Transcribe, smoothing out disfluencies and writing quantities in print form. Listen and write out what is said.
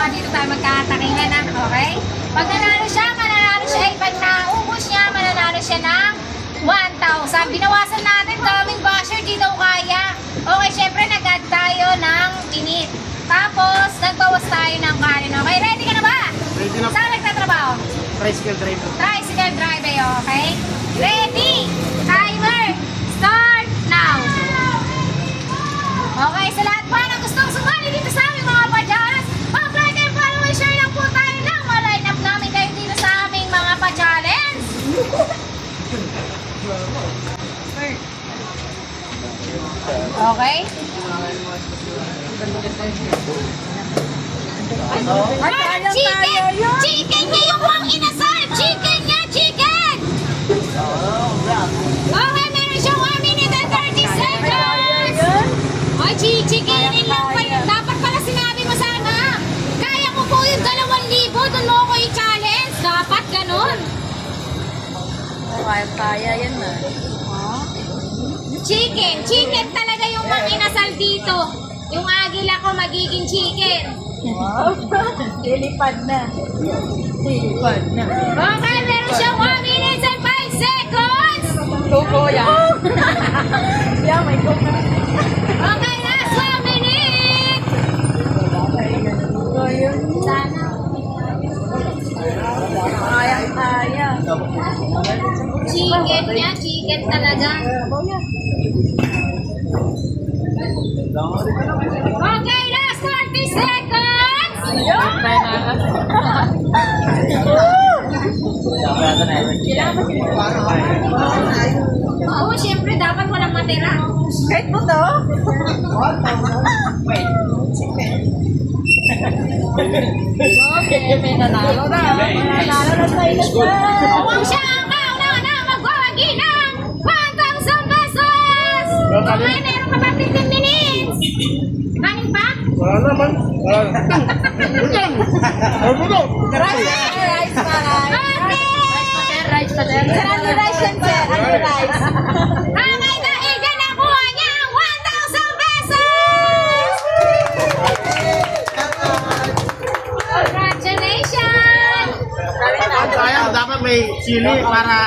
dito tayo magkatakingan na, okay? Pag nanalo siya, mananalo siya. Pag naubos niya, mananalo siya ng 1,000. Binawasan natin, daming basher, di daw kaya. Okay, syempre nag-add tayo ng init. Tapos, nagbawas tayo ng kanin. Okay, ready ka na ba? Ready na. Saan nagtatrabaho? Tricycle driver. Tricycle driver, okay? Ready? Timer, start now. Okay, sa lahat pa na gustong sumali dito sa aming mga pajalas, mag-like and follow and share lang po tayo ng ma-line up namin kayo dito sa aming mga pa-challenge. Okay? Chicken! Chicken niya yung pang inasal! Chicken niya! Chicken! Okay, meron siyang 1 minute and 30 seconds! Ay, chikinin lang pa yun. Dapat pala sinabi mo sana. Kaya ko po yung 2,000. Doon mo ako i-challenge. Dapat ganun. Kaya yan na. Chicken. Chicken talaga yung mang inasal dito. Yung agila ko magiging chicken. Wow. Lilipad na. Lilipad na. Okay, meron siyang 1 minute and 5 seconds. Koko yan. Yeah, may koko. Okay, last 1 minute. Sana. Kaya. Chicken niya, chicken talaga. Okay, last 30 seconds. Oo, syempre dapat walang matira. Kahit mo to? Okay, may nanalo na. Nanalo na sa ilas na. Kung siya ang kauna na magwawagi ng 1,000 pesos. Okay, meron ka ba 15 minutes? Kanin pa? Wala naman. Rice pa, rice pa, sir. Sir, ano rice yan, sir? Ano rice? Okay, kaigan nakuha niya ang 1,000 pesos! Congratulations! Sayang, dapat may chili para